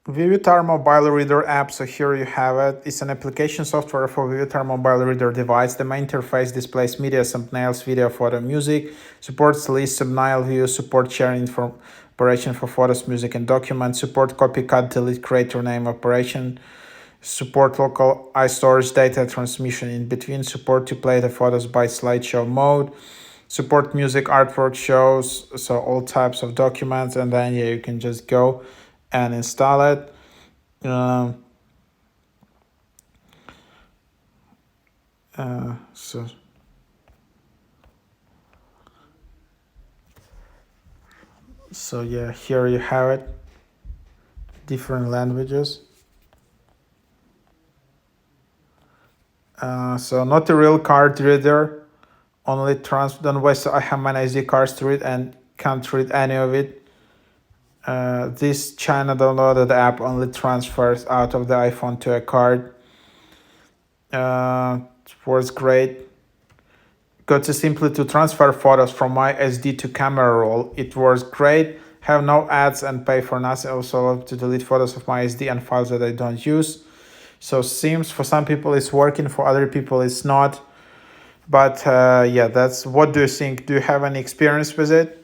Vivitar Mobile Reader app. So here you have it. It's an application software for Vivitar Mobile Reader device. The main interface displays media, thumbnails, video, photo, music, supports list, thumbnail view, support sharing for operation for photos, music, and documents, support copy, cut, delete, creator name operation, support local iStorage data transmission in between, support to play the photos by slideshow mode, support music artwork shows, so all types of documents, and then yeah, you can just go and install it. Um, uh, so so yeah, here you have it, different languages. So not a real card reader, only don't waste. So I have my SD cards to read and can't read any of it. This China downloaded app only transfers out of the iPhone to a card. It works great. Go to simply to transfer photos from my SD to camera roll. It works great. Have no ads and pay for nothing. Also to delete photos of my SD and files that I don't use. So seems for some people it's working, for other people it's not. But yeah, that's what do you think? Do you have any experience with it?